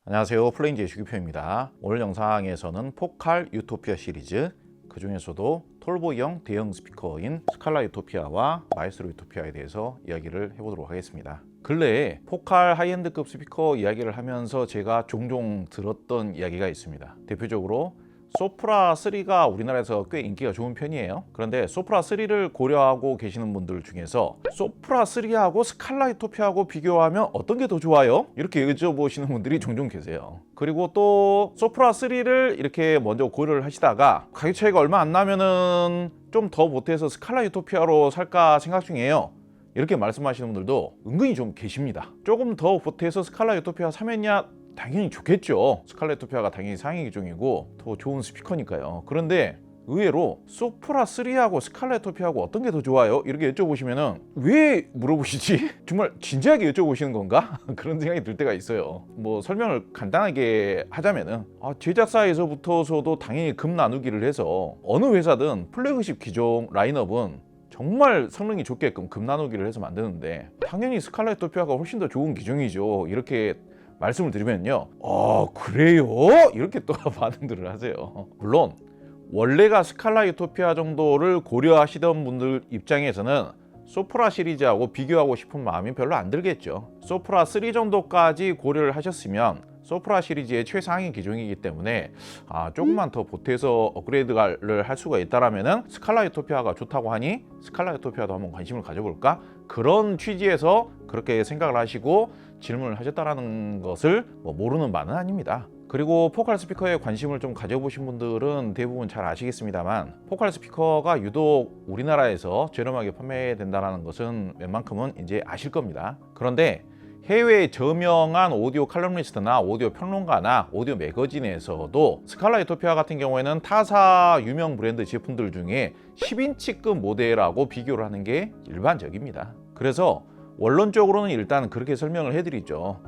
안녕하세요, 플레인즈의 주기표입니다. 오늘 영상에서는 포칼 유토피아 시리즈, 그 중에서도 톨보이형 대형 스피커인 스칼라 유토피아와 마에스트로 유토피아에 대해서 이야기를 해보도록 하겠습니다. 근래에 포칼 하이엔드급 스피커 이야기를 하면서 제가 종종 들었던 이야기가 있습니다. 대표적으로 소프라 3가 우리나라에서 꽤 인기가 좋은 편이에요. 그런데 소프라 3를 고려하고 계시는 분들 중에서 소프라 3하고 스칼라 유토피아하고 비교하면 어떤 게 더 좋아요? 이렇게 여쭤보시는 분들이 종종 계세요. 그리고 또 소프라 3를 이렇게 먼저 고려를 하시다가 가격 차이가 얼마 안 나면은 좀 더 보태서 스칼라 유토피아로 살까 생각 중이에요. 이렇게 말씀하시는 분들도 은근히 좀 계십니다. 조금 더 보태서 스칼라 유토피아 사면야 당연히 좋겠죠. 스칼라 유토피아가 당연히 상위 기종이고 더 좋은 스피커니까요. 그런데 의외로 소프라 3하고 스칼라 유토피아하고 어떤 게 더 좋아요? 이렇게 여쭤보시면은 왜 물어보시지? 정말 진지하게 여쭤보시는 건가? 그런 생각이 들 때가 있어요. 뭐 설명을 간단하게 하자면은 제작사에서부터서도 당연히 급 나누기를 해서 어느 회사든 플래그십 기종 라인업은 정말 성능이 좋게끔 급 나누기를 해서 만드는데 당연히 스칼라 유토피아가 훨씬 더 좋은 기종이죠. 이렇게 말씀을 드리면요, 그래요? 이렇게 또 반응들을 하세요. 물론 원래가 스칼라 유토피아 정도를 고려하시던 분들 입장에서는 소프라 시리즈하고 비교하고 싶은 마음이 별로 안 들겠죠. 소프라 3 정도까지 고려를 하셨으면 소프라 시리즈의 최상위 기종이기 때문에 조금만 더 보태서 업그레이드를 할 수가 있다라면은 스칼라 유토피아가 좋다고 하니 스칼라 유토피아도 한번 관심을 가져볼까? 그런 취지에서 그렇게 생각을 하시고 질문을 하셨다라는 것을 모르는 바는 아닙니다. 그리고 포칼 스피커에 관심을 좀 가져보신 분들은 대부분 잘 아시겠습니다만 포칼 스피커가 유독 우리나라에서 저렴하게 판매된다는 것은 웬만큼은 이제 아실 겁니다. 그런데 해외 저명한 오디오 칼럼니스트나 오디오 평론가나 오디오 매거진에서도 스칼라 유토피아 같은 경우에는 타사 유명 브랜드 제품들 중에 10인치급 모델하고 비교를 하는 게 일반적입니다. 그래서 원론적으로는 일단 그렇게 설명을 해드리죠.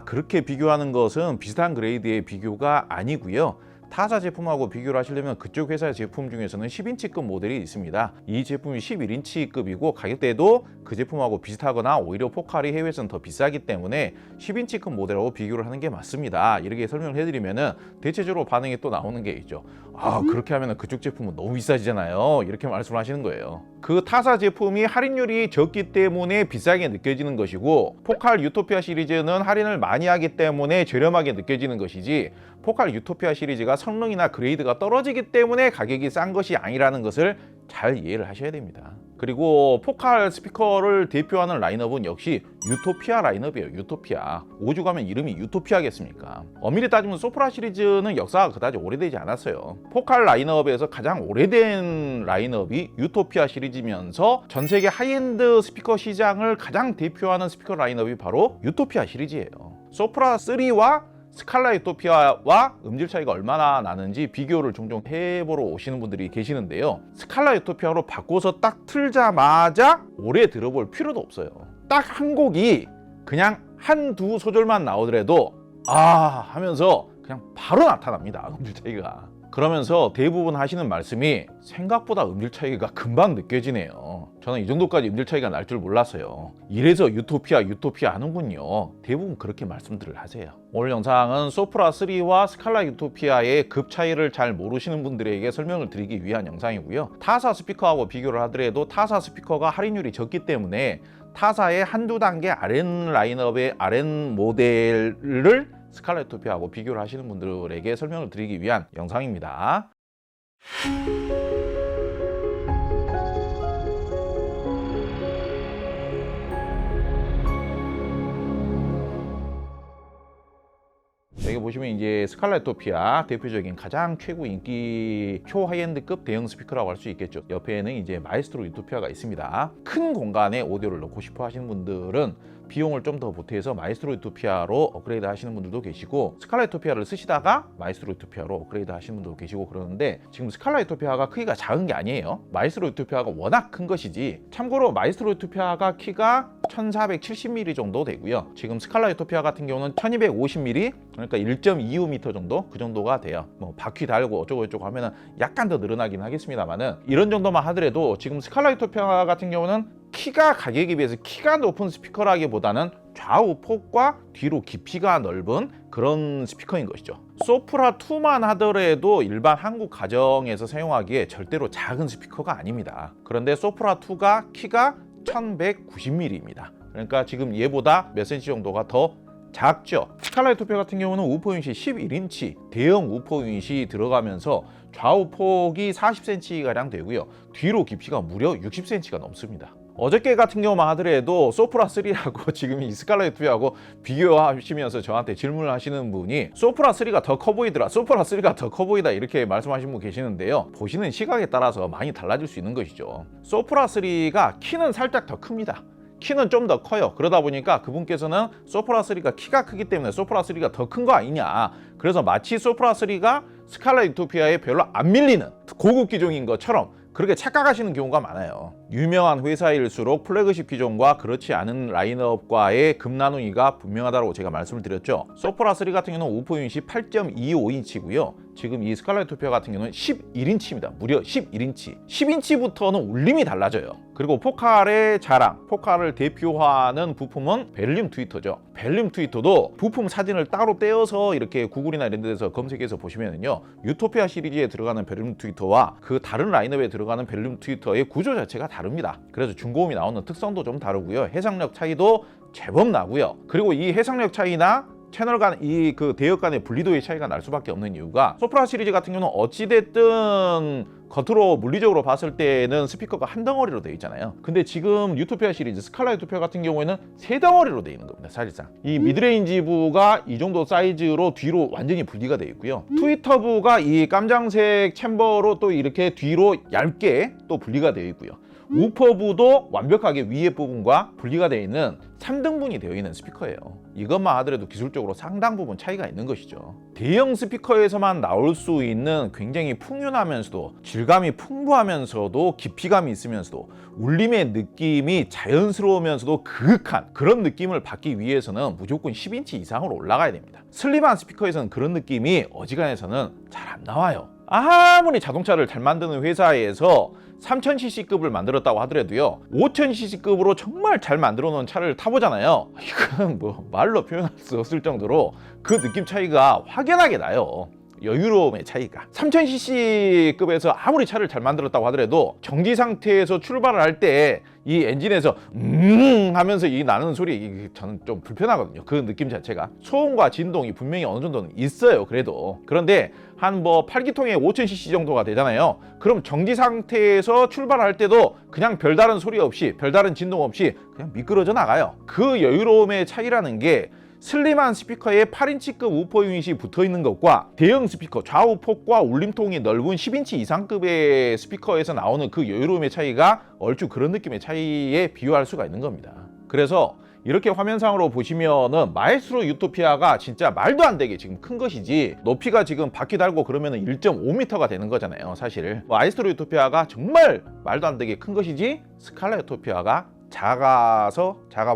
그렇게 비교하는 것은 비슷한 그레이드의 비교가 아니고요. 타사 제품하고 비교를 하시려면 그쪽 회사의 제품 중에서는 10인치급 모델이 있습니다. 이 제품이 11인치급이고 가격대도 그 제품하고 비슷하거나 오히려 포칼이 해외에서는 더 비싸기 때문에 10인치급 모델하고 비교를 하는 게 맞습니다. 이렇게 설명을 해드리면은 대체적으로 반응이 또 나오는 게 있죠. 그렇게 하면 그쪽 제품은 너무 비싸지잖아요. 이렇게 말씀을 하시는 거예요. 그 타사 제품이 할인율이 적기 때문에 비싸게 느껴지는 것이고 포칼 유토피아 시리즈는 할인을 많이 하기 때문에 저렴하게 느껴지는 것이지 포칼 유토피아 시리즈가 성능이나 그레이드가 떨어지기 때문에 가격이 싼 것이 아니라는 것을 잘 이해를 하셔야 됩니다. 그리고 포칼 스피커를 대표하는 라인업은 역시 유토피아 라인업이에요. 유토피아. 오죽하면 이름이 유토피아겠습니까? 엄밀히 따지면 소프라 시리즈는 역사가 그다지 오래되지 않았어요. 포칼 라인업에서 가장 오래된 라인업이 유토피아 시리즈면서 전 세계 하이엔드 스피커 시장을 가장 대표하는 스피커 라인업이 바로 유토피아 시리즈예요. 소프라 3와 스칼라 유토피아와 음질 차이가 얼마나 나는지 비교를 종종 해보러 오시는 분들이 계시는데요. 스칼라 유토피아로 바꿔서 딱 틀자마자 오래 들어볼 필요도 없어요. 딱 한 곡이 그냥 한두 소절만 나오더라도 하면서 그냥 바로 나타납니다. 음질 차이가. 그러면서 대부분 하시는 말씀이 생각보다 음질 차이가 금방 느껴지네요. 저는 이 정도까지 음질 차이가 날 줄 몰랐어요. 이래서 유토피아 하는군요. 대부분 그렇게 말씀들을 하세요. 오늘 영상은 소프라 3와 스칼라 유토피아의 급 차이를 잘 모르시는 분들에게 설명을 드리기 위한 영상이고요. 타사 스피커하고 비교를 하더라도 타사 스피커가 할인율이 적기 때문에 타사의 한두 단계 아랫 라인업의 아랫 모델을 스칼라 유토피아하고 비교를 하시는 분들에게 설명을 드리기 위한 영상입니다. 여기 보시면 이제 스칼라 유토피아 대표적인 가장 최고 인기 초 하이엔드급 대형 스피커라고 할 수 있겠죠. 옆에는 이제 마에스트로 유토피아가 있습니다. 큰 공간에 오디오를 넣고 싶어 하시는 분들은 비용을 좀 더 보태서 마에스트로 유토피아로 업그레이드 하시는 분들도 계시고 스칼라 유토피아를 쓰시다가 마에스트로 유토피아로 업그레이드 하시는 분들도 계시고 그러는데 지금 스칼라 유토피아가 크기가 작은 게 아니에요. 마에스트로 유토피아가 워낙 큰 것이지. 참고로 마에스트로 유토피아가 키가 1470mm 정도 되고요. 지금 스칼라 유토피아 같은 경우는 1250mm, 그러니까 1.25m 정도, 그 정도가 돼요. 뭐 바퀴 달고 어쩌고 저쩌고 하면은 약간 더 늘어나긴 하겠습니다만은 이런 정도만 하더라도 지금 스칼라 유토피아 같은 경우는 키가 가격에 비해서 키가 높은 스피커라기보다는 좌우 폭과 뒤로 깊이가 넓은 그런 스피커인 것이죠. 소프라 2만 하더라도 일반 한국 가정에서 사용하기에 절대로 작은 스피커가 아닙니다. 그런데 소프라 2가 키가 1190mm입니다. 그러니까 지금 얘보다 몇 cm 정도가 더 작죠. 스칼라 유토피아 같은 경우는 우퍼 유닛이 11인치 대형 우퍼 유닛이 들어가면서 좌우 폭이 40cm가량 되고요. 뒤로 깊이가 무려 60cm가 넘습니다. 어저께 같은 경우만 하더라도 소프라 3하고 지금 이 스칼라 유토피아하고 비교하시면서 저한테 질문을 하시는 분이 소프라 3가 더 커 보이더라, 소프라 3가 더 커 보이다 이렇게 말씀하시는 분 계시는데요. 보시는 시각에 따라서 많이 달라질 수 있는 것이죠. 소프라 3가 키는 살짝 더 큽니다. 키는 좀 더 커요. 그러다 보니까 그분께서는 소프라 3가 키가 크기 때문에 소프라 3가 더 큰 거 아니냐, 그래서 마치 소프라 3가 스칼라 유토피아에 별로 안 밀리는 고급 기종인 것처럼 그렇게 착각하시는 경우가 많아요. 유명한 회사일수록 플래그십 기종과 그렇지 않은 라인업과의 급나누기가 분명하다고 제가 말씀을 드렸죠. 소프라 3 같은 경우는 우퍼 유닛이 8.25인치고요. 지금 이 스칼라 유토피아 같은 경우는 11인치입니다. 무려 11인치. 10인치부터는 울림이 달라져요. 그리고 포칼의 자랑, 포칼을 대표하는 부품은 벨륨 트위터죠. 벨륨 트위터도 부품 사진을 따로 떼어서 이렇게 구글이나 이런 데서 검색해서 보시면은요, 유토피아 시리즈에 들어가는 벨륨 트위터와 그 다른 라인업에 들어가는 벨륨 트위터의 구조 자체가 다릅니다. 그래서 중고음이 나오는 특성도 좀 다르고요. 해상력 차이도 제법 나고요. 그리고 이 해상력 차이나 채널 간 이 그 대역 간의 분리도의 차이가 날 수밖에 없는 이유가 소프라 시리즈 같은 경우는 어찌됐든 겉으로 물리적으로 봤을 때는 스피커가 한 덩어리로 되어 있잖아요. 근데 지금 유토피아 시리즈 스칼라 유토피아 같은 경우에는 세 덩어리로 되어 있는 겁니다. 사실상 이 미드레인지부가 이 정도 사이즈로 뒤로 완전히 분리가 되어 있고요. 트위터부가 이 깜장색 챔버로 또 이렇게 뒤로 얇게 또 분리가 되어 있고요. 우퍼부도 완벽하게 위에 부분과 분리가 되어 있는 3등분이 되어 있는 스피커예요. 이것만 하더라도 기술적으로 상당 부분 차이가 있는 것이죠. 대형 스피커에서만 나올 수 있는 굉장히 풍요하면서도 질감이 풍부하면서도 깊이감이 있으면서도 울림의 느낌이 자연스러우면서도 그윽한 그런 느낌을 받기 위해서는 무조건 10인치 이상으로 올라가야 됩니다. 슬림한 스피커에서는 그런 느낌이 어지간해서는 잘 안 나와요. 아무리 자동차를 잘 만드는 회사에서 3000cc급을 만들었다고 하더라도요, 5000cc급으로 정말 잘 만들어 놓은 차를 타보잖아요. 이건 뭐 말로 표현할 수 없을 정도로 그 느낌 차이가 확연하게 나요. 여유로움의 차이가. 3000cc급에서 아무리 차를 잘 만들었다고 하더라도 정지 상태에서 출발을 할 때 이 엔진에서 하면서 이 나는 소리, 저는 좀 불편하거든요. 그 느낌 자체가. 소음과 진동이 분명히 어느 정도는 있어요. 그런데 한 뭐 8기통에 5000cc 정도가 되잖아요. 그럼 정지 상태에서 출발할 때도 그냥 별다른 소리 없이, 별다른 진동 없이 그냥 미끄러져 나가요. 그 여유로움의 차이라는 게 슬림한 스피커에 8인치급 우퍼 유닛이 붙어있는 것과 대형 스피커, 좌우 폭과 울림통이 넓은 10인치 이상급의 스피커에서 나오는 그 여유로움의 차이가 얼추 그런 느낌의 차이에 비유할 수가 있는 겁니다. 그래서 이렇게 화면상으로 보시면은 마에스트로 유토피아가 진짜 말도 안 되게 지금 큰 것이지, 높이가 지금 바퀴 달고 그러면은 1.5m가 되는 거잖아요. 사실 마에스트로 유토피아가 정말 말도 안 되게 큰 것이지, 스칼라 유토피아가 작아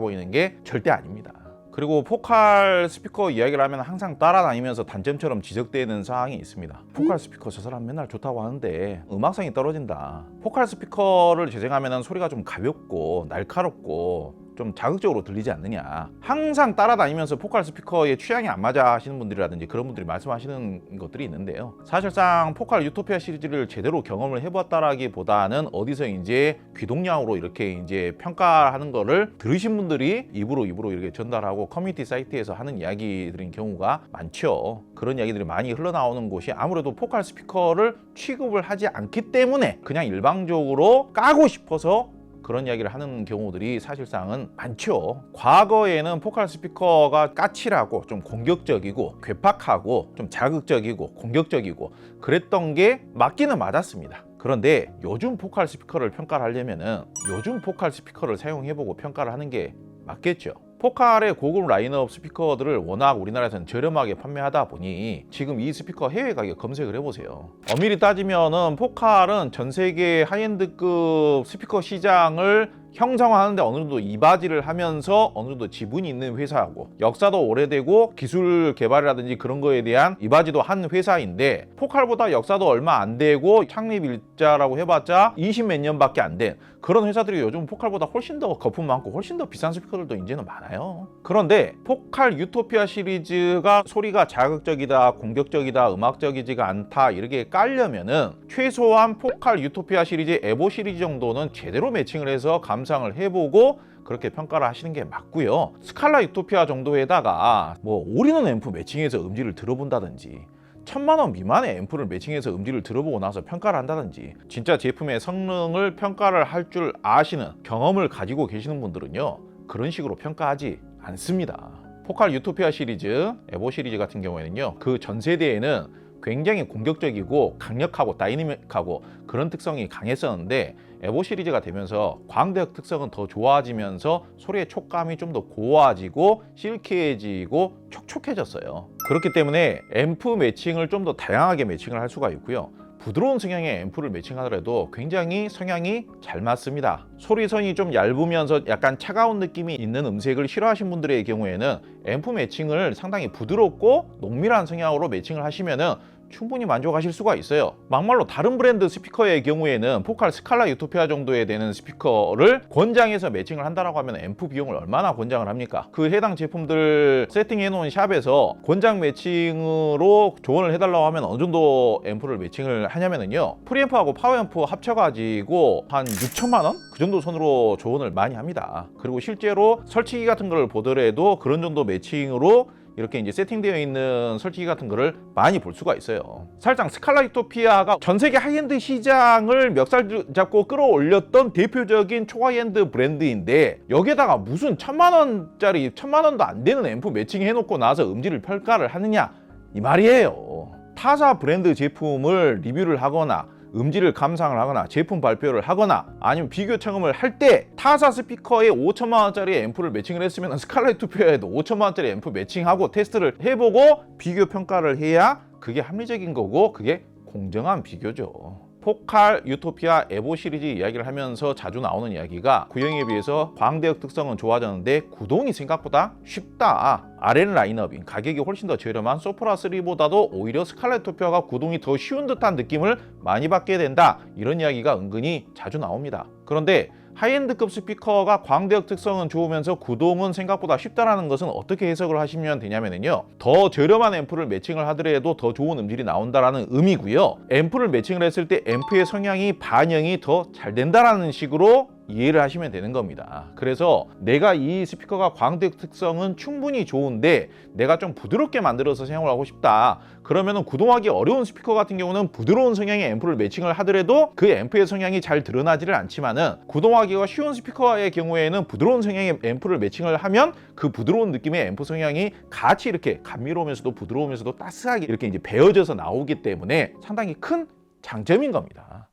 보이는 게 절대 아닙니다. 그리고 포칼 스피커 이야기를 하면 항상 따라다니면서 단점처럼 지적되는 사항이 있습니다. 포칼 스피커 저 사람 맨날 좋다고 하는데 음악성이 떨어진다. 포칼 스피커를 재생하면 소리가 좀 가볍고 날카롭고 좀 자극적으로 들리지 않느냐. 항상 따라다니면서 포칼 스피커의 취향이 안 맞아 하시는 분들이라든지 그런 분들이 말씀하시는 것들이 있는데요. 사실상 포칼 유토피아 시리즈를 제대로 경험을 해봤다라기보다는 어디서 이제 귀동냥으로 이렇게 이제 평가하는 거를 들으신 분들이 입으로 이렇게 전달하고 커뮤니티 사이트에서 하는 이야기들인 경우가 많죠. 그런 이야기들이 많이 흘러나오는 곳이 아무래도 포칼 스피커를 취급을 하지 않기 때문에 그냥 일방적으로 까고 싶어서 그런 이야기를 하는 경우들이 사실상은 많죠. 과거에는 포칼 스피커가 까칠하고 좀 공격적이고 괴팍하고 좀 자극적이고 공격적이고 그랬던 게 맞기는 맞았습니다. 그런데 요즘 포칼 스피커를 평가를 하려면은 요즘 포칼 스피커를 사용해보고 평가를 하는 게 맞겠죠. 포칼의 고급 라인업 스피커들을 워낙 우리나라에서는 저렴하게 판매하다 보니 지금 이 스피커 해외 가격 검색을 해보세요. 엄밀히 따지면은 포칼은 전 세계 하이엔드급 스피커 시장을 형성화하는데 어느 정도 이바지를 하면서 어느 정도 지분이 있는 회사하고 역사도 오래되고 기술 개발이라든지 그런 거에 대한 이바지도 한 회사인데 포칼보다 역사도 얼마 안 되고 창립 일자라고 해봤자 20 몇 년밖에 안 된 그런 회사들이 요즘 포칼보다 훨씬 더 거품 많고 훨씬 더 비싼 스피커들도 이제는 많아요. 그런데 포칼 유토피아 시리즈가 소리가 자극적이다, 공격적이다, 음악적이지가 않다 이렇게 깔려면은 최소한 포칼 유토피아 시리즈, 에보 시리즈 정도는 제대로 매칭을 해서 감상을 해보고 그렇게 평가를 하시는 게 맞고요. 스칼라 유토피아 정도에다가 뭐 올인원 앰프 매칭해서 음질을 들어본다든지 1000만원 미만의 앰프를 매칭해서 음질을 들어보고 나서 평가를 한다든지 진짜 제품의 성능을 평가를 할 줄 아시는 경험을 가지고 계시는 분들은요 그런 식으로 평가하지 않습니다. 포칼 유토피아 시리즈, 에보 시리즈 같은 경우에는요 그 전 세대에는 굉장히 공격적이고 강력하고 다이내믹하고 그런 특성이 강했었는데 에보 시리즈가 되면서 광대역 특성은 더 좋아지면서 소리의 촉감이 좀 더 고와지고 실키해지고 촉촉해졌어요. 그렇기 때문에 앰프 매칭을 좀 더 다양하게 매칭을 할 수가 있고요. 부드러운 성향의 앰프를 매칭하더라도 굉장히 성향이 잘 맞습니다. 소리선이 좀 얇으면서 약간 차가운 느낌이 있는 음색을 싫어하시는 분들의 경우에는 앰프 매칭을 상당히 부드럽고 농밀한 성향으로 매칭을 하시면은 충분히 만족하실 수가 있어요. 막말로 다른 브랜드 스피커의 경우에는 포칼 스칼라 유토피아 정도에 되는 스피커를 권장해서 매칭을 한다라고 하면 앰프 비용을 얼마나 권장을 합니까? 그 해당 제품들 세팅해 놓은 샵에서 권장 매칭으로 조언을 해달라고 하면 어느 정도 앰프를 매칭을 하냐면요 프리앰프하고 파워앰프 합쳐가지고 한 6천만 원? 그 정도 선으로 조언을 많이 합니다. 그리고 실제로 설치기 같은 걸 보더라도 그런 정도 매칭으로 이렇게 이제 세팅되어 있는 설치기 같은 거를 많이 볼 수가 있어요. 사실상 스칼라 유토피아가 전 세계 하이엔드 시장을 멱살 잡고 끌어올렸던 대표적인 초하이엔드 브랜드인데 여기에다가 무슨 1000만 원짜리 1000만 원도 안 되는 앰프 매칭해 놓고 나서 음질을 평가를 하느냐 이 말이에요. 타사 브랜드 제품을 리뷰를 하거나 음질을 감상을 하거나 제품 발표를 하거나 아니면 비교 청음을 할 때 타사 스피커에 5천만 원짜리 앰프를 매칭을 했으면 스칼라 유토피아에도 5천만 원짜리 앰프 매칭하고 테스트를 해보고 비교 평가를 해야 그게 합리적인 거고 그게 공정한 비교죠. 포칼 유토피아 에보 시리즈 이야기를 하면서 자주 나오는 이야기가 구형에 비해서 광대역 특성은 좋아졌는데 구동이 생각보다 쉽다. RN 라인업인 가격이 훨씬 더 저렴한 소프라 3보다도 오히려 스칼라 유토피아가 구동이 더 쉬운 듯한 느낌을 많이 받게 된다. 이런 이야기가 은근히 자주 나옵니다. 그런데 하이엔드급 스피커가 광대역 특성은 좋으면서 구동은 생각보다 쉽다라는 것은 어떻게 해석을 하시면 되냐면요 더 저렴한 앰프를 매칭을 하더라도 더 좋은 음질이 나온다라는 의미고요. 앰프를 매칭을 했을 때 앰프의 성향이 반영이 더 잘 된다라는 식으로 이해를 하시면 되는 겁니다. 그래서 내가 이 스피커가 광대역 특성은 충분히 좋은데 내가 좀 부드럽게 만들어서 사용을 하고 싶다. 그러면은 구동하기 어려운 스피커 같은 경우는 부드러운 성향의 앰프를 매칭을 하더라도 그 앰프의 성향이 잘 드러나지를 않지만은 구동하기가 쉬운 스피커의 경우에는 부드러운 성향의 앰프를 매칭을 하면 그 부드러운 느낌의 앰프 성향이 같이 이렇게 감미로우면서도 부드러우면서도 따스하게 이렇게 이제 배어져서 나오기 때문에 상당히 큰 장점인 겁니다.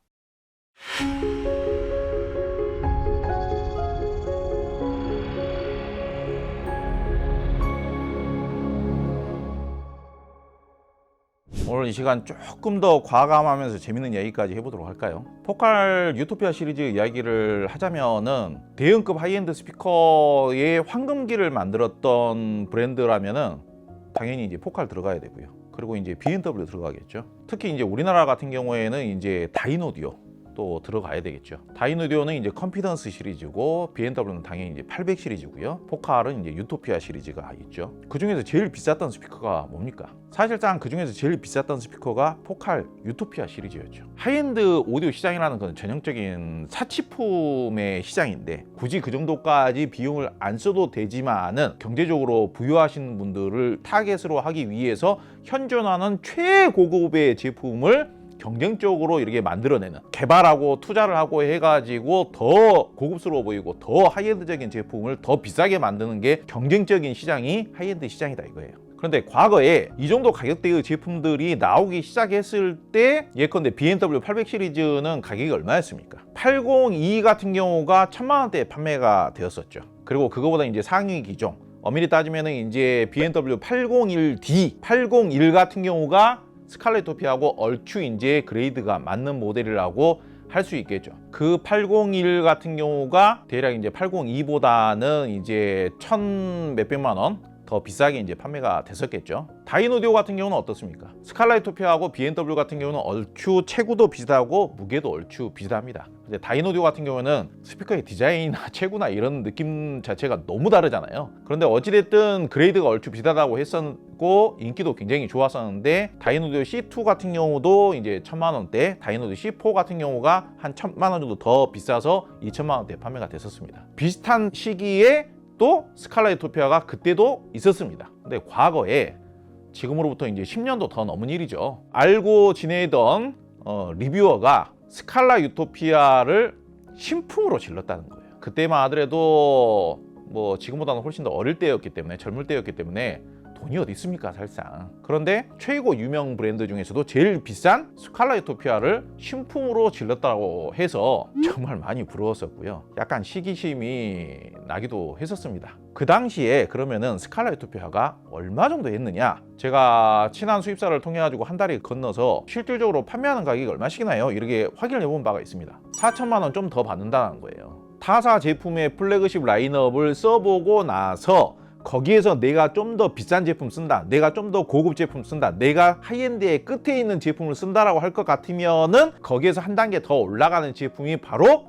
오늘 이 시간 조금 더 과감하면서 재밌는 이야기까지 해보도록 할까요? 포칼 유토피아 시리즈 이야기를 하자면은 대형급 하이엔드 스피커의 황금기를 만들었던 브랜드라면은 당연히 이제 포칼 들어가야 되고요. 그리고 이제 B&W 들어가겠죠. 특히 이제 우리나라 같은 경우에는 이제 다이노디오 또 들어가야 되겠죠. 다이노디오는 이제 컨피던스 시리즈고 B&W는 당연히 이제 800 시리즈고요. 포칼은 이제 유토피아 시리즈가 있죠. 그 중에서 제일 비쌌던 스피커가 뭡니까? 사실상 그 중에서 제일 비쌌던 스피커가 포칼 유토피아 시리즈였죠. 하이엔드 오디오 시장이라는 건 전형적인 사치품의 시장인데 굳이 그 정도까지 비용을 안 써도 되지만은 경제적으로 부유하신 분들을 타겟으로 하기 위해서 현존하는 최고급의 제품을 경쟁적으로 이렇게 만들어내는 개발하고 투자를 하고 해가지고 더 고급스러워 보이고 더 하이엔드적인 제품을 더 비싸게 만드는 게 경쟁적인 시장이 하이엔드 시장이다 이거예요. 그런데 과거에 이 정도 가격대의 제품들이 나오기 시작했을 때 예컨대 B&W 800 시리즈는 가격이 얼마였습니까? 802 같은 경우가 1000만 원대에 판매가 되었었죠. 그리고 그거보다 이제 상위 기종 엄밀히 따지면은 이제 B&W 801D 801 같은 경우가 스칼라 유토피아하고 얼추 이제 그레이드가 맞는 모델이라고 할 수 있겠죠. 그 801 같은 경우가 대략 이제 802보다는 이제 1,000 몇백만 원 더 비싸게 이제 판매가 됐었겠죠. 다인오디오 같은 경우는 어떻습니까? 스칼라 유토피아하고 BMW 같은 경우는 얼추 체구도 비슷하고 무게도 얼추 비슷합니다. 근데 다인오디오 같은 경우는 스피커의 디자인이나 체구나 이런 느낌 자체가 너무 다르잖아요. 그런데 어찌됐든 그레이드가 얼추 비슷하다고 했었고 인기도 굉장히 좋았었는데 다인오디오 C2 같은 경우도 이제 1,000만 원대, 다인오디오 C4 같은 경우가 한 1,000만 원 정도 더 비싸서 2,000만 원대 판매가 됐었습니다. 비슷한 시기에 또 스칼라 유토피아가 그때도 있었습니다. 근데 과거에 지금으로부터 이제 10년도 더 넘은 일이죠. 알고 지내던 리뷰어가 스칼라 유토피아를 신품으로 질렀다는 거예요. 그때만 하더라도 뭐 지금보다는 훨씬 더 어릴 때였기 때문에 젊을 때였기 때문에 돈이 어디 있습니까 사실상. 그런데 최고 유명 브랜드 중에서도 제일 비싼 스칼라 유토피아를 신품으로 질렀다고 해서 정말 많이 부러웠었고요. 약간 시기심이 나기도 했었습니다. 그 당시에 그러면은 스칼라 유토피아가 얼마 정도 했느냐, 제가 친한 수입사를 통해 가지고 한 달이 건너서 실질적으로 판매하는 가격이 얼마씩이나요? 이렇게 확인을 해본 바가 있습니다. 4천만 원 좀 더 받는다는 거예요. 타사 제품의 플래그십 라인업을 써보고 나서 거기에서 내가 좀 더 비싼 제품 쓴다, 내가 좀 더 고급 제품 쓴다, 내가 하이엔드의 끝에 있는 제품을 쓴다라고 할 것 같으면은 거기에서 한 단계 더 올라가는 제품이 바로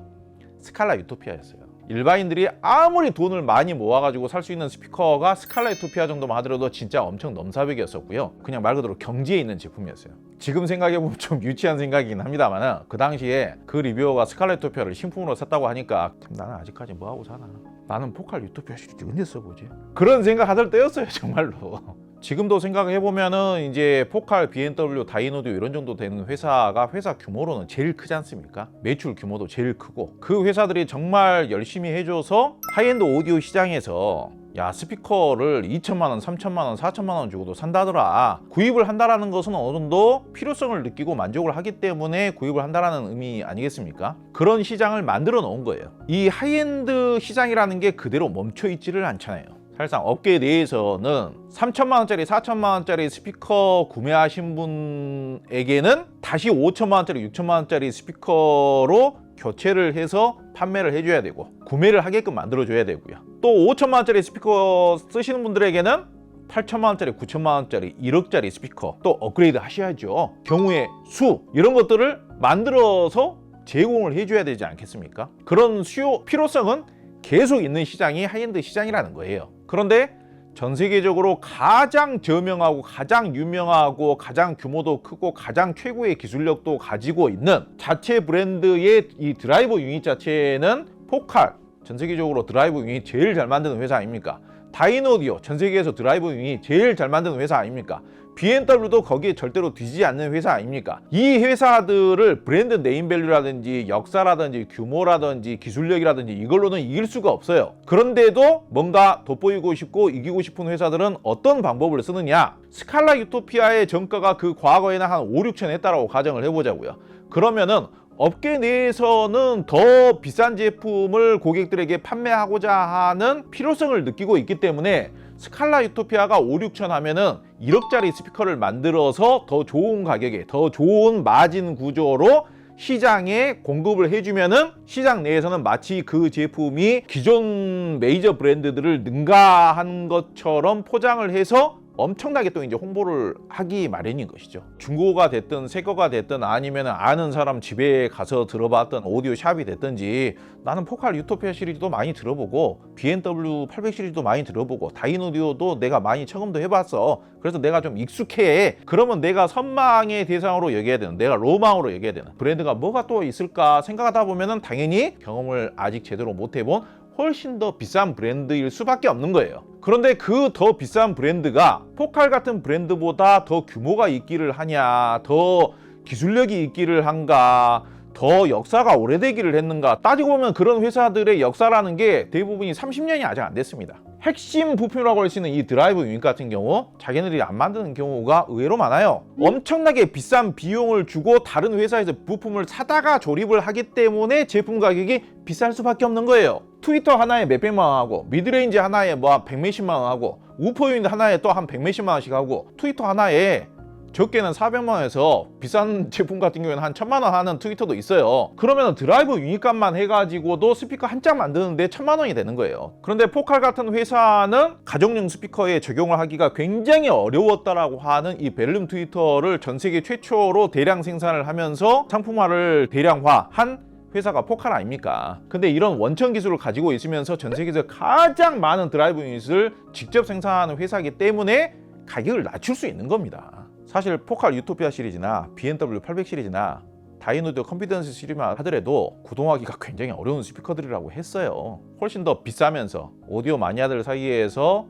스칼라 유토피아였어요. 일반인들이 아무리 돈을 많이 모아가지고 살 수 있는 스피커가 스칼라 유토피아 정도만 하더라도 진짜 엄청 넘사벽이었었고요. 그냥 말 그대로 경지에 있는 제품이었어요. 지금 생각해보면 좀 유치한 생각이긴 합니다만 그 당시에 그 리뷰어가 스칼라 유토피아를 신품으로 샀다고 하니까 나는 아직까지 뭐하고 사나, 나는 포칼 유토피아 시리즈 언제 써보지? 그런 생각 하던 때였어요 정말로. 지금도 생각해보면은 이제 포칼, BMW, 다인오디오 이런 정도 되는 회사가 회사 규모로는 제일 크지 않습니까? 매출 규모도 제일 크고 그 회사들이 정말 열심히 해줘서 하이엔드 오디오 시장에서 야 스피커를 2천만 원, 3천만 원, 4천만 원 주고도 산다더라. 구입을 한다라는 것은 어느 정도 필요성을 느끼고 만족을 하기 때문에 구입을 한다라는 의미 아니겠습니까? 그런 시장을 만들어 놓은 거예요. 이 하이엔드 시장이라는 게 그대로 멈춰 있지를 않잖아요. 사실상 업계 내에서는 3천만 원짜리, 4천만 원짜리 스피커 구매하신 분에게는 다시 5천만 원짜리, 6천만 원짜리 스피커로 교체를 해서 판매를 해줘야 되고 구매를 하게끔 만들어줘야 되고요. 또 5천만 원짜리 스피커 쓰시는 분들에게는 8천만 원짜리, 9천만 원짜리, 1억짜리 스피커 또 업그레이드 하셔야죠. 경우의 수 이런 것들을 만들어서 제공을 해줘야 되지 않겠습니까? 그런 수요 필요성은 계속 있는 시장이 하이엔드 시장이라는 거예요. 그런데 전 세계적으로 가장 저명하고 가장 유명하고 가장 규모도 크고 가장 최고의 기술력도 가지고 있는 자체 브랜드의 이 드라이버 유닛 자체는 포칼, 전 세계적으로 드라이버 유닛 제일 잘 만드는 회사 아닙니까? 다인오디오, 전 세계에서 드라이버 유닛 제일 잘 만드는 회사 아닙니까? BMW도 거기에 절대로 뒤지지 않는 회사 아닙니까? 이 회사들을 브랜드 네임밸류라든지 역사라든지 규모라든지 기술력이라든지 이걸로는 이길 수가 없어요. 그런데도 뭔가 돋보이고 싶고 이기고 싶은 회사들은 어떤 방법을 쓰느냐? 스칼라 유토피아의 정가가 그 과거에는 한 5, 6천 했다라고 가정을 해보자고요. 그러면은 업계 내에서는 더 비싼 제품을 고객들에게 판매하고자 하는 필요성을 느끼고 있기 때문에 스칼라 유토피아가 5, 6천 하면은 1억짜리 스피커를 만들어서 더 좋은 가격에 더 좋은 마진 구조로 시장에 공급을 해주면은 시장 내에서는 마치 그 제품이 기존 메이저 브랜드들을 능가한 것처럼 포장을 해서 엄청나게 또 이제 홍보를 하기 마련인 것이죠. 중고가 됐든 새 거가 됐든 아니면 아는 사람 집에 가서 들어봤던 오디오 샵이 됐든지 나는 포칼 유토피아 시리즈도 많이 들어보고 BMW 800 시리즈도 많이 들어보고 다인오디오도 내가 많이 청음도 해봤어. 그래서 내가 좀 익숙해. 그러면 내가 선망의 대상으로 여겨야 되는, 내가 로망으로 여겨야 되는 브랜드가 뭐가 또 있을까 생각하다 보면은 당연히 경험을 아직 제대로 못 해본 훨씬 더 비싼 브랜드일 수밖에 없는 거예요. 그런데 그 더 비싼 브랜드가 포칼 같은 브랜드보다 더 규모가 있기를 하냐, 더 기술력이 있기를 한가, 더 역사가 오래되기를 했는가 따지고 보면 그런 회사들의 역사라는 게 대부분이 30년이 아직 안 됐습니다. 핵심 부품이라고 할 수 있는 이 드라이브 유닛 같은 경우 자기네들이 안 만드는 경우가 의외로 많아요. 엄청나게 비싼 비용을 주고 다른 회사에서 부품을 사다가 조립을 하기 때문에 제품 가격이 비쌀 수밖에 없는 거예요. 트위터 하나에 몇백만 원 하고 미드레인지 하나에 뭐 백몇십만 원 하고 우퍼 유닛 하나에 또 한 백몇십만 원씩 하고 트위터 하나에 적게는 400만 원에서 비싼 제품 같은 경우에는 한 1000만 원 하는 트위터도 있어요. 그러면 드라이브 유닛값만 해가지고도 스피커 한 짝 만드는데 1000만 원이 되는 거예요. 그런데 포칼 같은 회사는 가정용 스피커에 적용을 하기가 굉장히 어려웠다라고 하는 이 베를린 트위터를 전 세계 최초로 대량 생산을 하면서 상품화를 대량화한 회사가 포칼 아닙니까? 근데 이런 원천 기술을 가지고 있으면서 전 세계에서 가장 많은 드라이브 유닛을 직접 생산하는 회사이기 때문에 가격을 낮출 수 있는 겁니다. 사실 포칼 유토피아 시리즈나 BMW 800 시리즈나 다이노드 컨피던스 시리즈만 하더라도 구동하기가 굉장히 어려운 스피커들이라고 했어요. 훨씬 더 비싸면서 오디오 마니아들 사이에서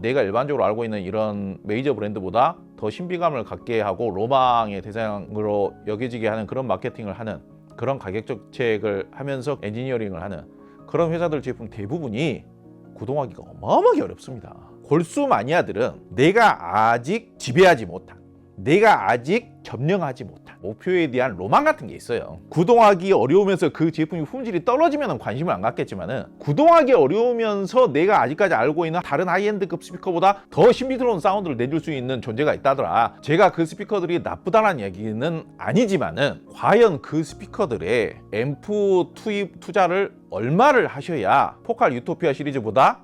내가 일반적으로 알고 있는 이런 메이저 브랜드보다 더 신비감을 갖게 하고 로망의 대상으로 여겨지게 하는 그런 마케팅을 하는, 그런 가격 정책을 하면서 엔지니어링을 하는 그런 회사들 제품 대부분이 구동하기가 어마어마하게 어렵습니다. 골수 마니아들은 내가 아직 지배하지 못한, 내가 아직 점령하지 못한 목표에 대한 로망 같은 게 있어요. 구동하기 어려우면서 그 제품이 품질이 떨어지면 관심을 안 갖겠지만은, 구동하기 어려우면서 내가 아직까지 알고 있는 다른 하이엔드급 스피커보다 더 신비스러운 사운드를 내줄 수 있는 존재가 있다더라. 제가 그 스피커들이 나쁘다는 얘기는 아니지만은, 과연 그 스피커들의 앰프 투입 투자를 얼마를 하셔야 포칼 유토피아 시리즈보다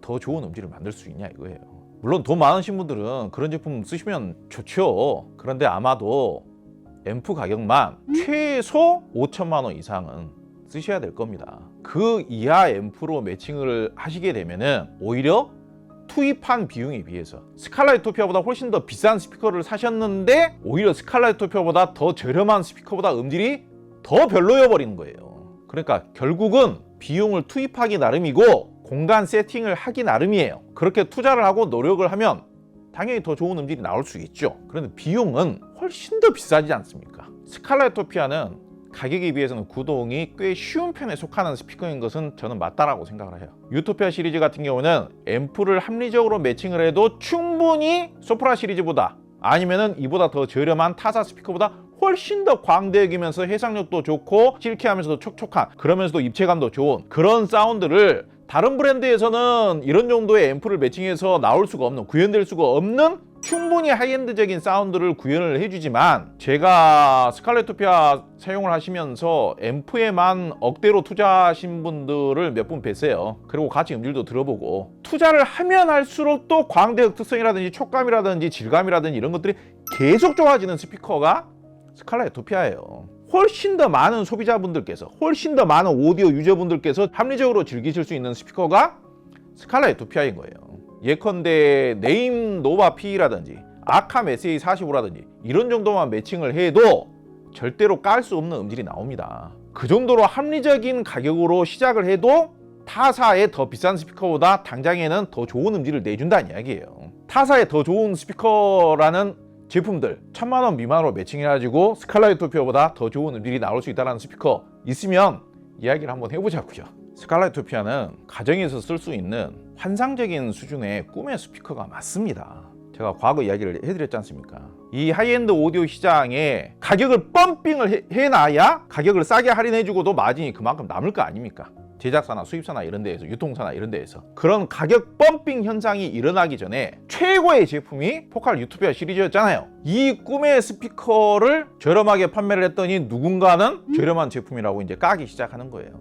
더 좋은 음질을 만들 수 있냐 이거예요. 물론 돈 많으신 분들은 그런 제품 쓰시면 좋죠. 그런데 아마도 앰프 가격만 최소 5천만 원 이상은 쓰셔야 될 겁니다. 그 이하 앰프로 매칭을 하시게 되면은 오히려 투입한 비용에 비해서 스칼라 유토피아보다 훨씬 더 비싼 스피커를 사셨는데 오히려 스칼라 유토피아보다 더 저렴한 스피커보다 음질이 더 별로여 버리는 거예요. 그러니까 결국은 비용을 투입하기 나름이고 공간 세팅을 하기 나름이에요. 그렇게 투자를 하고 노력을 하면 당연히 더 좋은 음질이 나올 수 있죠. 그런데 비용은 훨씬 더 비싸지 않습니까? 스칼라 유토피아는 가격에 비해서는 구동이 꽤 쉬운 편에 속하는 스피커인 것은 저는 맞다라고 생각을 해요. 유토피아 시리즈 같은 경우는 앰프를 합리적으로 매칭을 해도 충분히 소프라 시리즈보다, 아니면은 이보다 더 저렴한 타사 스피커보다 훨씬 더 광대기면서 해상력도 좋고 실키하면서도 촉촉한, 그러면서도 입체감도 좋은 그런 사운드를 다른 브랜드에서는 이런 정도의 앰프를 매칭해서 나올 수가 없는, 구현될 수가 없는 충분히 하이엔드적인 사운드를 구현을 해주지만, 제가 스칼라 유토피아 사용을 하시면서 앰프에만 억대로 투자하신 분들을 몇 분 뵀어요. 그리고 같이 음질도 들어보고, 투자를 하면 할수록 또 광대역 특성이라든지 촉감이라든지 질감이라든지 이런 것들이 계속 좋아지는 스피커가 스칼라 유토피아예요. 훨씬 더 많은 소비자분들께서, 훨씬 더 많은 오디오 유저분들께서 합리적으로 즐기실 수 있는 스피커가 스칼라 유토피아인 거예요. 예컨대 네임 노바 P라든지 아캄 SA45라든지 이런 정도만 매칭을 해도 절대로 깔 수 없는 음질이 나옵니다. 그 정도로 합리적인 가격으로 시작을 해도 타사의 더 비싼 스피커보다 당장에는 더 좋은 음질을 내준다는 이야기예요. 타사의 더 좋은 스피커라는 제품들 1000만 원 미만으로 매칭해가지고 스칼라 유토피아보다 더 좋은 음질이 나올 수 있다는 스피커 있으면 이야기를 한번 해보자고요. 스칼라 유토피아는 가정에서 쓸 수 있는 환상적인 수준의 꿈의 스피커가 맞습니다. 제가 과거 이야기를 해드렸지 않습니까? 이 하이엔드 오디오 시장에 가격을 펌핑을 해놔야 가격을 싸게 할인해주고도 마진이 그만큼 남을 거 아닙니까? 제작사나 수입사나 이런 데에서, 유통사나 이런 데에서 그런 가격 펌핑 현상이 일어나기 전에 최고의 제품이 포칼 유토피아 시리즈였잖아요. 이 꿈의 스피커를 저렴하게 판매를 했더니 누군가는 저렴한 제품이라고 이제 까기 시작하는 거예요.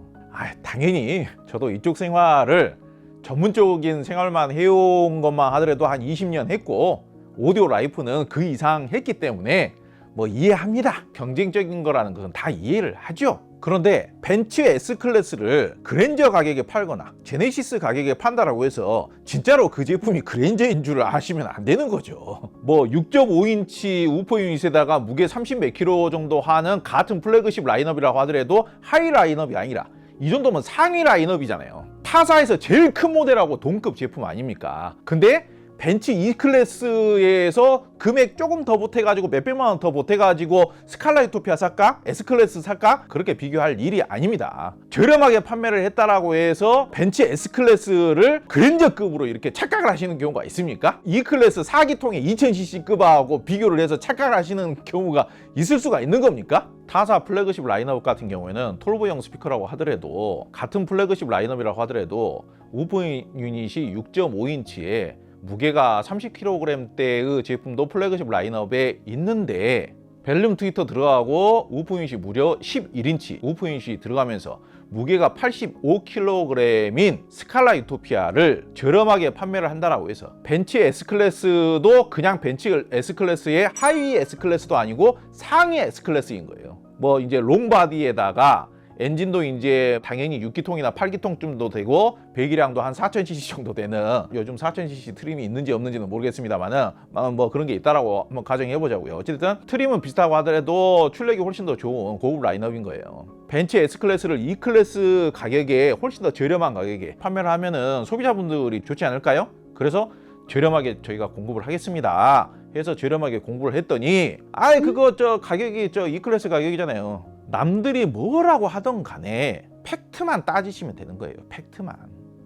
당연히 저도 이쪽 생활을 전문적인 생활만 해온 것만 하더라도 한 20년 했고, 오디오 라이프는 그 이상 했기 때문에 뭐 이해합니다. 경쟁적인 거라는 것은 다 이해를 하죠. 그런데 벤츠 S클래스를 그랜저 가격에 팔거나 제네시스 가격에 판다라고 해서 진짜로 그 제품이 그랜저인 줄 아시면 안 되는 거죠. 뭐 6.5인치 우퍼 유닛에다가 무게 30 몇 킬로 정도 하는 같은 플래그십 라인업이라고 하더라도 하이 라인업이 아니라 이 정도면 상위 라인업이잖아요. 타사에서 제일 큰 모델하고 동급 제품 아닙니까? 근데 벤츠 E클래스에서 금액 조금 더 보태가지고 몇백만 원 더 보태가지고 스칼라 유토피아 살까? S클래스 살까? 그렇게 비교할 일이 아닙니다. 저렴하게 판매를 했다라고 해서 벤츠 S클래스를 그랜저급으로 이렇게 착각을 하시는 경우가 있습니까? E클래스 4기통의 2000cc급하고 비교를 해서 착각을 하시는 경우가 있을 수가 있는 겁니까? 타사 플래그십 라인업 같은 경우에는 톨보형 스피커라고 하더라도, 같은 플래그십 라인업이라고 하더라도 우퍼 유닛이 6.5인치에 무게가 30kg대의 제품도 플래그십 라인업에 있는데 벨름 트위터 들어가고 우프 유닛이 무려 11인치 우프 유닛이 들어가면서 무게가 85kg인 스칼라 유토피아를 저렴하게 판매를 한다라고 해서 벤츠 S클래스도 그냥 벤츠 S클래스의 하위 S클래스도 아니고 상위 S클래스인 거예요. 뭐 이제 롱바디에다가 엔진도 이제 당연히 6기통이나 8기통쯤도 되고 배기량도 한 4000cc 정도 되는, 요즘 4000cc 트림이 있는지 없는지는 모르겠습니다만은 뭐 그런 게 있다라고 한번 가정해 보자고요. 어쨌든 트림은 비슷하고 하더라도 출력이 훨씬 더 좋은 고급 라인업인 거예요. 벤츠 S클래스를 E클래스 가격에 훨씬 더 저렴한 가격에 판매를 하면은 소비자분들이 좋지 않을까요? 그래서 저렴하게 저희가 공급을 하겠습니다 해서 저렴하게 공부를 했더니 아이 그거 저 가격이 저 E클래스 가격이잖아요. 남들이 뭐라고 하던 간에 팩트만 따지시면 되는 거예요. 팩트만.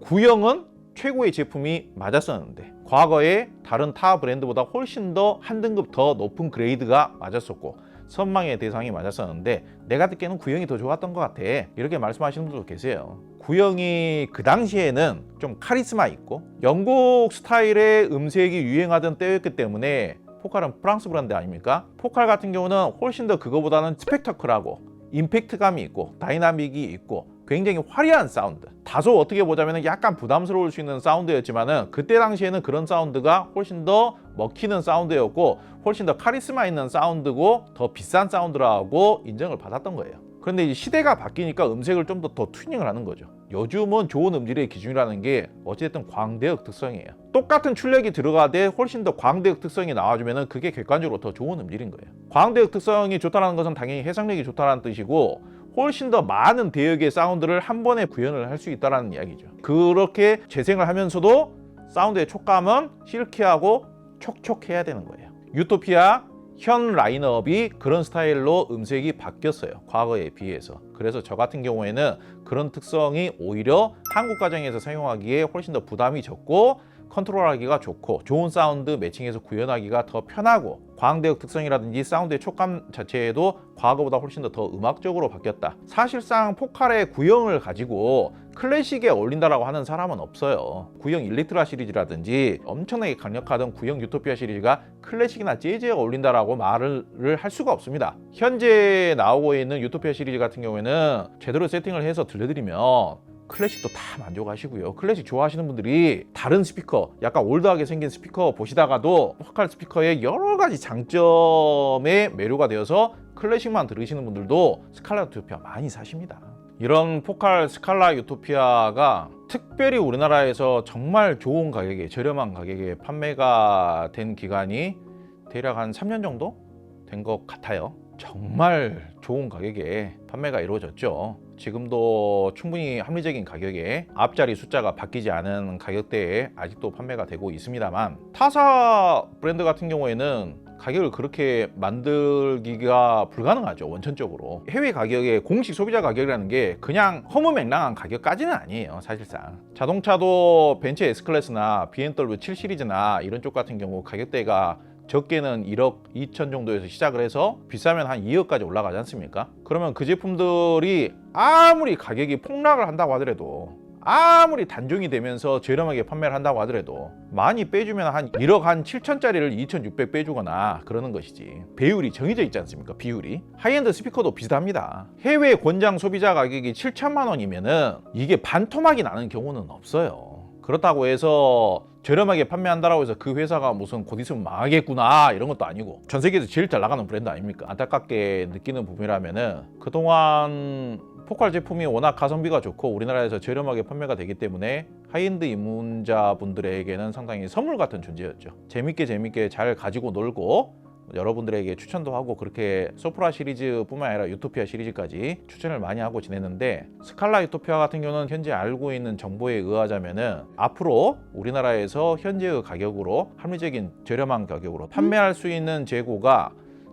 구형은 최고의 제품이 맞았었는데 과거에 다른 타 브랜드보다 훨씬 더 한 등급 더 높은 그레이드가 맞았었고 선망의 대상이 맞았었는데 내가 듣기에는 구형이 더 좋았던 것 같아, 이렇게 말씀하시는 분도 계세요. 구형이 그 당시에는 좀 카리스마 있고 영국 스타일의 음색이 유행하던 때였기 때문에, 포칼은 프랑스 브랜드 아닙니까? 포칼 같은 경우는 훨씬 더 그거보다는 스펙터클하고 임팩트감이 있고 다이나믹이 있고 굉장히 화려한 사운드, 다소 어떻게 보자면 약간 부담스러울 수 있는 사운드였지만은 그때 당시에는 그런 사운드가 훨씬 더 먹히는 사운드였고 훨씬 더 카리스마 있는 사운드고 더 비싼 사운드라고 인정을 받았던 거예요. 그런데 이제 시대가 바뀌니까 음색을 좀 더 튜닝을 하는 거죠. 요즘은 좋은 음질의 기준이라는 게 어쨌든 광대역 특성이에요. 똑같은 출력이 들어가되 훨씬 더 광대역 특성이 나와주면은 그게 객관적으로 더 좋은 음질인 거예요. 광대역 특성이 좋다는 것은 당연히 해상력이 좋다는 뜻이고 훨씬 더 많은 대역의 사운드를 한 번에 구현을 할 수 있다는 이야기죠. 그렇게 재생을 하면서도 사운드의 촉감은 실키하고 촉촉해야 되는 거예요. 유토피아 현 라인업이 그런 스타일로 음색이 바뀌었어요, 과거에 비해서. 그래서 저 같은 경우에는 그런 특성이 오히려 한국 가정에서 사용하기에 훨씬 더 부담이 적고 컨트롤하기가 좋고 좋은 사운드 매칭해서 구현하기가 더 편하고 광대역 특성이라든지 사운드의 촉감 자체에도 과거보다 훨씬 더 음악적으로 바뀌었다. 사실상 포칼의 구형을 가지고 클래식에 어울린다라고 하는 사람은 없어요. 구형 일렉트라 시리즈라든지 엄청나게 강력하던 구형 유토피아 시리즈가 클래식이나 재즈에 어울린다라고 말을 할 수가 없습니다. 현재 나오고 있는 유토피아 시리즈 같은 경우에는 제대로 세팅을 해서 들려드리면 클래식도 다 만족하시고요. 클래식 좋아하시는 분들이 다른 스피커, 약간 올드하게 생긴 스피커 보시다가도 포칼 스피커의 여러 가지 장점에 매료가 되어서 클래식만 들으시는 분들도 스칼라 유토피아 많이 사십니다. 이런 포칼 스칼라 유토피아가 특별히 우리나라에서 정말 좋은 가격에, 저렴한 가격에 판매가 된 기간이 대략 한 3년 정도 된 것 같아요. 정말 좋은 가격에 판매가 이루어졌죠. 지금도 충분히 합리적인 가격에 앞자리 숫자가 바뀌지 않은 가격대에 아직도 판매가 되고 있습니다만, 타사 브랜드 같은 경우에는 가격을 그렇게 만들기가 불가능하죠. 원천적으로 해외 가격의 공식 소비자 가격이라는 게 그냥 허무맹랑한 가격까지는 아니에요. 사실상 자동차도 벤츠 S클래스나 BMW 7 시리즈나 이런 쪽 같은 경우 가격대가 적게는 1억 2천 정도에서 시작을 해서 비싸면 한 2억까지 올라가지 않습니까? 그러면 그 제품들이 아무리 가격이 폭락을 한다고 하더라도, 아무리 단종이 되면서 저렴하게 판매를 한다고 하더라도 많이 빼주면 한 1억 한 7천짜리를 2,600 빼주거나 그러는 것이지, 배율이 정해져 있지 않습니까? 비율이. 하이엔드 스피커도 비슷합니다. 해외 권장 소비자 가격이 7천만 원이면은 이게 반토막이 나는 경우는 없어요. 그렇다고 해서 저렴하게 판매한다라고 해서 그 회사가 무슨 곧 있으면 망하겠구나 이런 것도 아니고 전 세계에서 제일 잘 나가는 브랜드 아닙니까? 안타깝게 느끼는 부분이라면은 그동안 포칼 제품이 워낙 가성비가 좋고 우리나라에서 저렴하게 판매가 되기 때문에 하이엔드 입문자분들에게는 상당히 선물 같은 존재였죠. 재밌게 잘 가지고 놀고 여러분들에게 추천도 하고, 그렇게 소프라 시리즈뿐만 아니라 유토피아 시리즈까지 추천을 많이 하고 지냈는데, 스칼라 유토피아 같은 경우는 현재 알고 있는 정보에 의하자면은 앞으로 우리나라에서 현재의 가격으로 합리적인 저렴한 가격으로 판매할 수 있는 재고가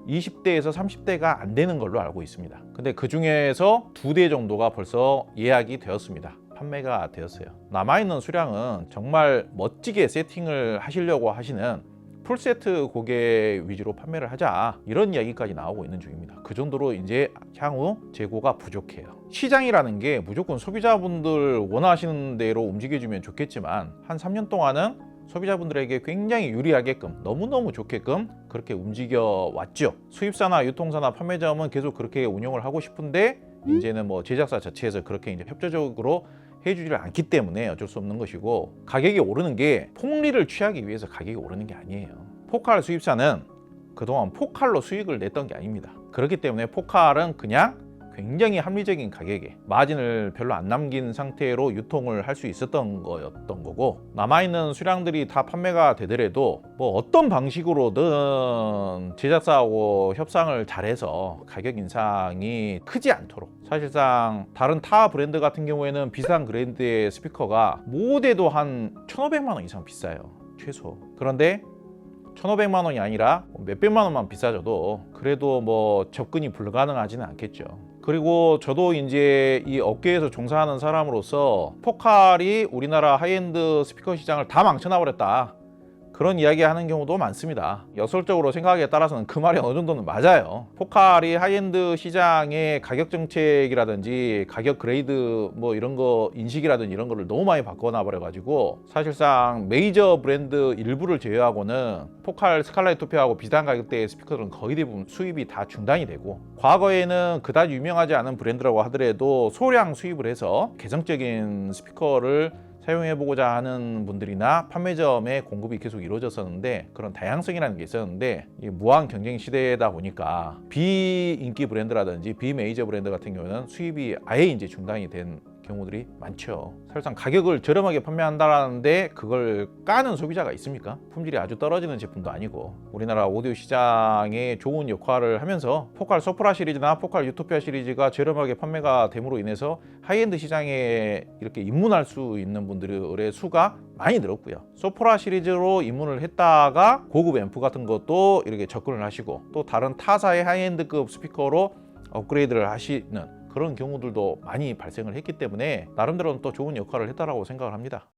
20대에서 30대가 안 되는 걸로 알고 있습니다. 근데 그 중에서 2대 정도가 벌써 예약이 되었습니다. 판매가 되었어요. 남아있는 수량은 정말 멋지게 세팅을 하시려고 하시는 풀세트 고객 위주로 판매를 하자, 이런 이야기까지 나오고 있는 중입니다. 그 정도로 이제 향후 재고가 부족해요. 시장이라는 게 무조건 소비자분들 원하시는 대로 움직여주면 좋겠지만 한 3년 동안은 소비자분들에게 굉장히 유리하게끔 너무너무 좋게끔 그렇게 움직여 왔죠. 수입사나 유통사나 판매점은 계속 그렇게 운영을 하고 싶은데 이제는 뭐 제작사 자체에서 그렇게 이제 협조적으로 해주지를 않기 때문에 어쩔 수 없는 것이고, 가격이 오르는 게 폭리를 취하기 위해서 가격이 오르는 게 아니에요. 포칼 수입사는 그동안 포칼로 수익을 냈던 게 아닙니다. 그렇기 때문에 포칼은 그냥 굉장히 합리적인 가격에 마진을 별로 안 남긴 상태로 유통을 할 수 있었던 거였던 거고, 남아있는 수량들이 다 판매가 되더라도 뭐 어떤 방식으로든 제작사하고 협상을 잘해서 가격 인상이 크지 않도록, 사실상 다른 타 브랜드 같은 경우에는 비싼 그랜드의 스피커가 모대도 한 1,500만 원 이상 비싸요, 최소. 그런데 1,500만 원이 아니라 몇백만 원만 비싸져도 그래도 뭐 접근이 불가능하지는 않겠죠. 그리고 저도 이제 이 업계에서 종사하는 사람으로서 포칼이 우리나라 하이엔드 스피커 시장을 다 망쳐놔 버렸다, 그런 이야기 하는 경우도 많습니다. 역설적으로 생각에 따라서는 그 말이 어느 정도는 맞아요. 포칼이 하이엔드 시장의 가격 정책이라든지 가격 그레이드 뭐 이런 거 인식이라든지 이런 거를 너무 많이 바꿔놔 버려 가지고 사실상 메이저 브랜드 일부를 제외하고는 포칼 스칼라 유토피아하고 비슷한 가격대의 스피커들은 거의 대부분 수입이 다 중단이 되고, 과거에는 그다지 유명하지 않은 브랜드라고 하더라도 소량 수입을 해서 개성적인 스피커를 사용해보고자 하는 분들이나 판매점의 공급이 계속 이루어졌었는데, 그런 다양성이라는 게 있었는데, 이 무한 경쟁 시대다 보니까 비인기 브랜드라든지 비메이저 브랜드 같은 경우는 수입이 아예 이제 중단이 된 경우들이 많죠. 사실상 가격을 저렴하게 판매한다는데 그걸 까는 소비자가 있습니까? 품질이 아주 떨어지는 제품도 아니고 우리나라 오디오 시장에 좋은 역할을 하면서 포칼 소프라 시리즈나 포칼 유토피아 시리즈가 저렴하게 판매가 됨으로 인해서 하이엔드 시장에 이렇게 입문할 수 있는 분들의 수가 많이 늘었고요. 소프라 시리즈로 입문을 했다가 고급 앰프 같은 것도 이렇게 접근을 하시고, 또 다른 타사의 하이엔드급 스피커로 업그레이드를 하시는 그런 경우들도 많이 발생을 했기 때문에 나름대로는 또 좋은 역할을 했다라고 생각을 합니다.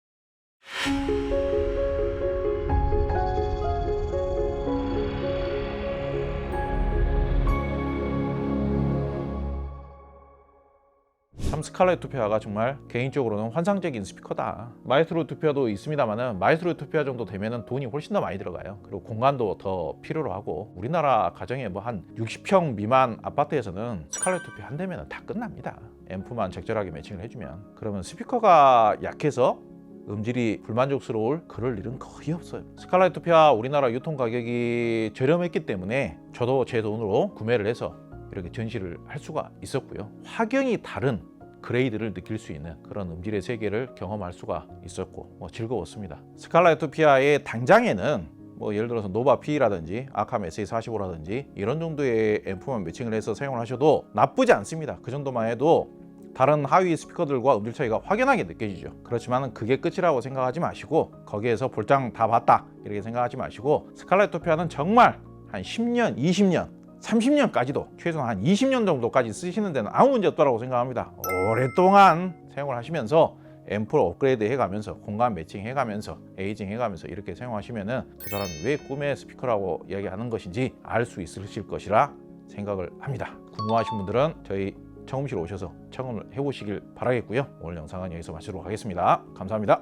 참 스칼라 유토피아가 정말 개인적으로는 환상적인 스피커다. 마에스트로 유토피아도 있습니다만은 마에스트로 유토피아 정도 되면은 돈이 훨씬 더 많이 들어가요. 그리고 공간도 더 필요로 하고, 우리나라 가정에 뭐 한 60평 미만 아파트에서는 스칼라 유토피아 한 대면 다 끝납니다. 앰프만 적절하게 매칭을 해주면. 그러면 스피커가 약해서 음질이 불만족스러울 그럴 일은 거의 없어요. 스칼라 유토피아 우리나라 유통 가격이 저렴했기 때문에 저도 제 돈으로 구매를 해서 이렇게 전시를 할 수가 있었고요. 확연히 다른 그레이드를 느낄 수 있는 그런 음질의 세계를 경험할 수가 있었고 즐거웠습니다. 스칼라 유토피아의 당장에는 뭐 예를 들어서 노바 P라든지 아캄 SA45라든지 이런 정도의 앰프만 매칭을 해서 사용을 하셔도 나쁘지 않습니다. 그 정도만 해도 다른 하위 스피커들과 음질 차이가 확연하게 느껴지죠. 그렇지만 그게 끝이라고 생각하지 마시고, 거기에서 볼장 다 봤다 이렇게 생각하지 마시고, 스칼라 유토피아는 정말 한 10년, 20년 30년까지도 최소한 한 20년 정도까지 쓰시는 데는 아무 문제 없다고 생각합니다. 오랫동안 사용을 하시면서 앰프를 업그레이드 해가면서 공간 매칭 해가면서 에이징 해가면서 이렇게 사용하시면은 저 사람이 왜 꿈의 스피커라고 이야기하는 것인지 알 수 있으실 것이라 생각을 합니다. 궁금하신 분들은 저희 청음실 오셔서 청음을 해보시길 바라겠고요. 오늘 영상은 여기서 마치도록 하겠습니다. 감사합니다.